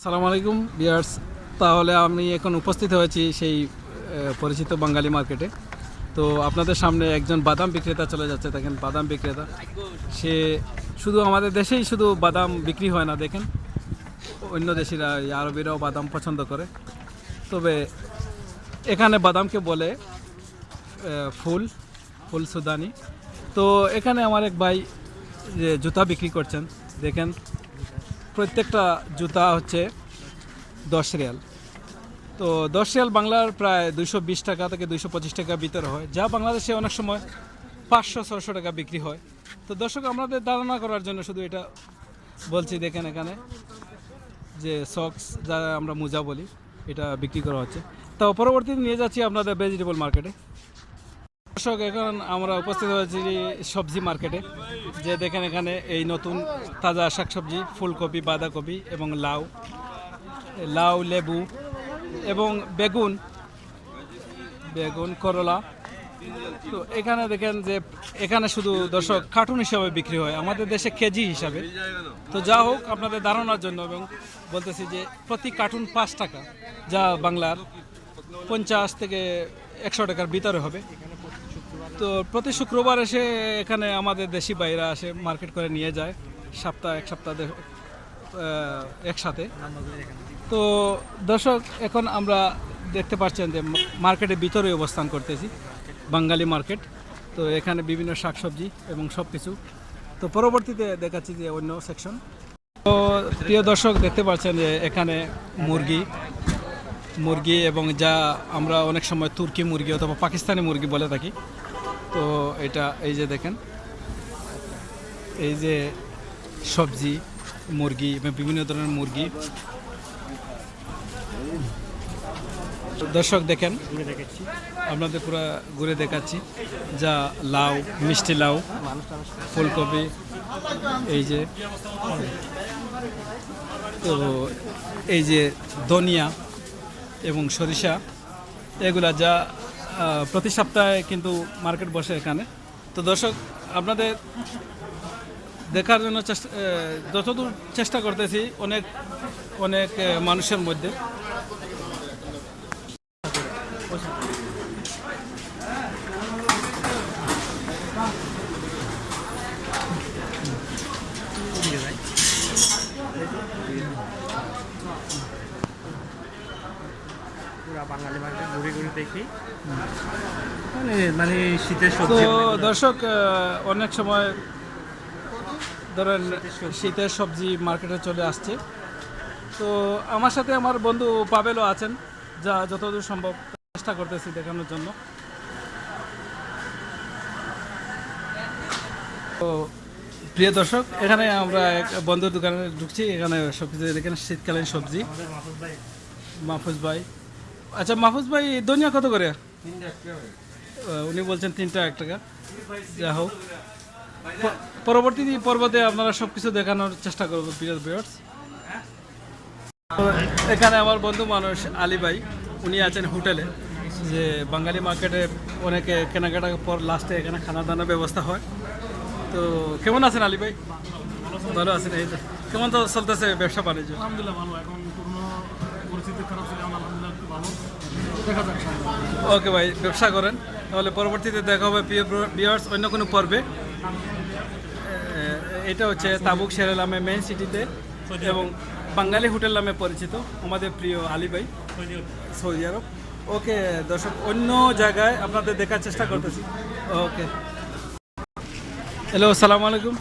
সালামু আলাইকুম বিয়ার্স। তাহলে আমি এখন উপস্থিত হয়েছি সেই পরিচিত বাঙালি মার্কেটে। তো আপনাদের সামনে একজন বাদাম বিক্রেতা চলে যাচ্ছে। দেখেন বাদাম বিক্রেতা, সে শুধু আমাদের দেশেই শুধু বাদাম বিক্রি হয় না, দেখেন অন্য দেশিরা আরবিরাও বাদাম পছন্দ করে। তবে এখানে বাদামকে বলে ফুল ফুল সুদানি। তো এখানে আমার এক ভাই যে জুতা বিক্রি করছেন, দেখেন প্রত্যেকটা জুতা হচ্ছে 10 রিয়াল। তো 10 রিয়াল বাংলার প্রায় 220 টাকা থেকে 225 টাকা ভিতরে হয়, যা বাংলাদেশে অনেক সময় 500-600 টাকা বিক্রি হয়। তো দর্শক, আমাদের ধারণা করার জন্য শুধু এটা বলছি, দেখেন এখানে যে সক্স, যা আমরা মোজা বলি, এটা বিক্রি করা হচ্ছে। তো পরবর্তীতে নিয়ে যাচ্ছি আপনাদের ভেজিটেবল মার্কেটে। দর্শক, এখন আমরা উপস্থিত হয়েছি সবজি মার্কেটে, যে দেখেন এখানে এই নতুন তাজা শাকসবজি, ফুলকপি, বাঁধাকপি এবং লাউ, লেবু এবং বেগুন, করলা। তো এখানে দেখেন যে এখানে শুধু দর্শক কার্টুন হিসাবে বিক্রি হয়, আমাদের দেশে কেজি হিসাবে। তো যা হোক, আপনাদের ধারণার জন্য এবং বলতেছি যে প্রতি কার্টুন 5 টাকা, যা বাংলার 50 থেকে 100 টাকার ভিতরে হবে। তো প্রতি শুক্রবার এসে এখানে আমাদের দেশি ভাইরা আসে, মার্কেট করে নিয়ে যায় এক সপ্তাহ একসাথে। তো দর্শক, এখন আমরা দেখতে পাচ্ছেন যে মার্কেটের ভিতরে অবস্থান করতেছি, বাঙালি মার্কেট। তো এখানে বিভিন্ন শাকসবজি এবং সব কিছু। তো পরবর্তীতে দেখাচ্ছি যে অন্য সেকশন। তো প্রিয় দর্শক, দেখতে পাচ্ছেন যে এখানে মুরগি এবং যা আমরা অনেক সময় তুর্কি মুরগি অথবা পাকিস্তানি মুরগি বলে থাকি। তো এটা এই যে দেখেন, এই যে সবজি, মুরগি এবং বিভিন্ন ধরনের মুরগি। দর্শক দেখেন, আপনাদের পুরো ঘুরে দেখাচ্ছি, যা লাউ, মিষ্টি লাউ, ফুলকপি, এই যে তো এই যে ধনিয়া এবং সরিষা, এগুলা যা প্রতি সপ্তাহে কিন্তু মার্কেট বসে এখানে। তো দর্শক, আপনাদের দেখার জন্য যতদূর চেষ্টা করতেছি অনেক মানুষের মধ্যে। বাঙালি মার্কেট ঘুরে ঘুরে দেখি, মানে শীতের তো সবজি। দর্শক, অনেক সময় ধরেন শীতের সবজি মার্কেটে চলে আসছে। তো আমার সাথে আমার বন্ধু পাবেলও আছেন, যা যতদূর সম্ভব চেষ্টা করতেছি দেখানোর জন্য। তো প্রিয় দর্শক, এখানে আমরা এক বন্ধুর দোকানে ঢুকছি। এখানে সব কিছু দেখেন, শীতকালীন সবজি। মাহফুজ ভাই, আচ্ছা মাহফুজ ভাই, ধনিয়া কত করে? উনি বলছেন 3 টাকা 1 টাকা। যা হোক, পরবর্তী পর্বতে আপনারা সব কিছু দেখানোর চেষ্টা করবো প্রিয় ভিউয়ার্স। এখানে আমার বন্ধু মানুষ আলী ভাই, উনি আছেন হোটেলে, যে বাঙালি মার্কেটে অনেকে কেনাকাটার পর লাস্টে এখানে খানা দানার ব্যবস্থা হয়। তো কেমন আছেন আলী ভাই? ভালো আছেন? এই তো কেমন তো চলতেছে ব্যবসা বাণিজ্য? আলহামদুলিল্লাহ ভালো। এখন কোনো পরিস্থিতি খারাপ ছিল, আলহামদুলিল্লাহ একটু ভালো। দেখা যাক। ওকে ভাই, ব্যবসা করেন। তাহলে পরবর্তীতে দেখা হবে প্রিয় ভিউয়ার্স অন্য কোনো পর্বে। এটা হচ্ছে তাবুক শেরেল নামে মেইন সিটিতে এবং বাঙালি হোটেল নামে পরিচিত আমাদের প্রিয় আলী ভাই, সৌদি আরব। ওকে দর্শক, অন্য জায়গায় আপনাদের দেখার চেষ্টা করতেছি। ওকে, হ্যালো, আসসালামু আলাইকুম।